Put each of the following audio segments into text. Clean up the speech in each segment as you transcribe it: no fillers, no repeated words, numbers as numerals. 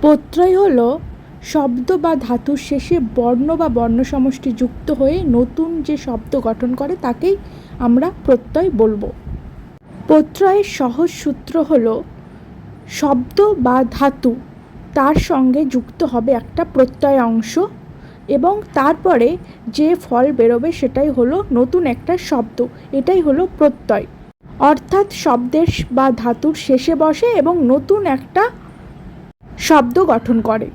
প্রত্যয় হলো শব্দ বা ধাতুর শেষে বর্ণ বা বর্ণসমষ্টি যুক্ত হয়ে নতুন যে শব্দ গঠন করে তাকেই আমরা প্রত্যয় বলবো। প্রত্যয়ের সহজ সূত্র হলো শব্দ বা ধাতু তার সঙ্গে যুক্ত হবে একটা প্রত্যয় অংশ এবং তারপরে যে ফল বেরোবে সেটাই হলো নতুন একটা শব্দ, এটাই হলো প্রত্যয়। অর্থাৎ শব্দের বা ধাতুর শেষে বসে এবং নতুন একটা শব্দ গঠন করে।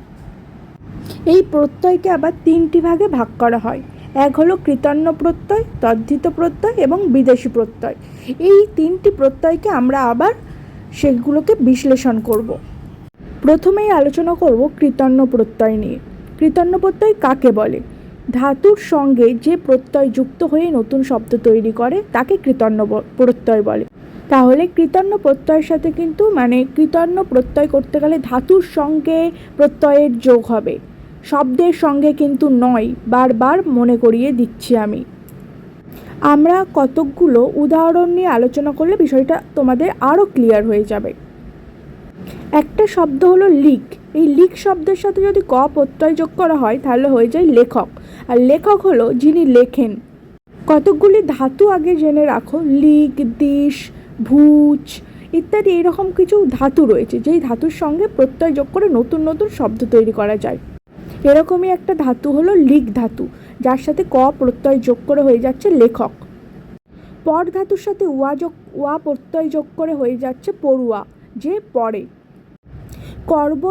এই প্রত্যয়কে আবার তিনটি ভাগে ভাগ করা হয়। এক হলো কৃতন্য প্রত্যয়, তদ্ধিত প্রত্যয় এবং বিদেশী প্রত্যয়। এই তিনটি প্রত্যয়কে আমরা আবার সেগুলোকে বিশ্লেষণ করব। প্রথমেই আলোচনা করব কৃতন্য প্রত্যয় নিয়ে। কৃতন্য প্রত্যয় কাকে বলে? ধাতুর সঙ্গে যে প্রত্যয় যুক্ত হয়ে নতুন শব্দ তৈরি করে তাকে কৃতন্য প্রত্যয় বলে। তাহলে কৃতন্য প্রত্যয়ের সাথে কিন্তু কৃতন্য প্রত্যয় করতে গেলে ধাতুর সঙ্গে প্রত্যয়ের যোগ হবে, শব্দের সঙ্গে কিন্তু নয়। বারবার মনে করিয়ে দিচ্ছি আমি। আমরা কতকগুলো উদাহরণ নিয়ে আলোচনা করলে বিষয়টা তোমাদের আরও ক্লিয়ার হয়ে যাবে। একটা শব্দ হলো লিক। এই লিক শব্দের সাথে যদি ক প্রত্যয় যোগ করা হয় তাহলে হয়ে যায় লেখক। আর লেখক হলো যিনি লেখেন। কতকগুলি ধাতু আগে জেনে রাখো, লিক, দিশ, ভুজ ইত্যাদি এরকম কিছু ধাতু রয়েছে যেই ধাতুর সঙ্গে প্রত্যয় যোগ করে নতুন নতুন শব্দ তৈরি করা যায়। এরকমই একটা ধাতু হলো লিক ধাতু, যার সাথে ক প্রত্যয় যোগ করে হয়ে যাচ্ছে লেখক। পর ধাতুর সাথে ওয়া প্রত্যয় যোগ করে হয়ে যাচ্ছে পড়ুয়া, যে পড়ে। কর্ব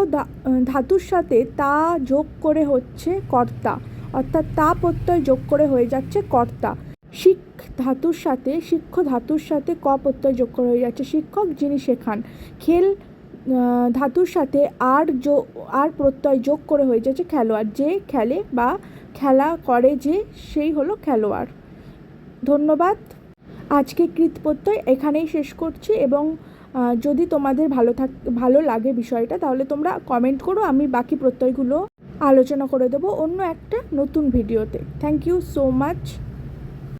ধাতুর সাথে তা যোগ করে হচ্ছে কর্তা, অর্থাৎ তা প্রত্যয় যোগ করে হয়ে যাচ্ছে কর্তা। শিখ ধাতুর সাথে ক প্রত্যয় যোগ করে হয়ে যাচ্ছে শিক্ষক, যিনি শেখান। খেল ধাতুর সাথে আর প্রত্যয় যোগ করে হয়ে যাচ্ছে খেলোয়াড়, যে খেলে বা খেলা করে যে সেই হলো খেলোয়াড়। ধন্যবাদ। আজকে কৃত প্রত্যয় এখানেই শেষ করছি এবং যদি তোমাদের ভালো লাগে বিষয়টা তাহলে তোমরা কমেন্ট করো, আমি বাকি প্রত্যয়গুলো আলোচনা করে দেবো অন্য একটা নতুন ভিডিওতে। Thank you so much.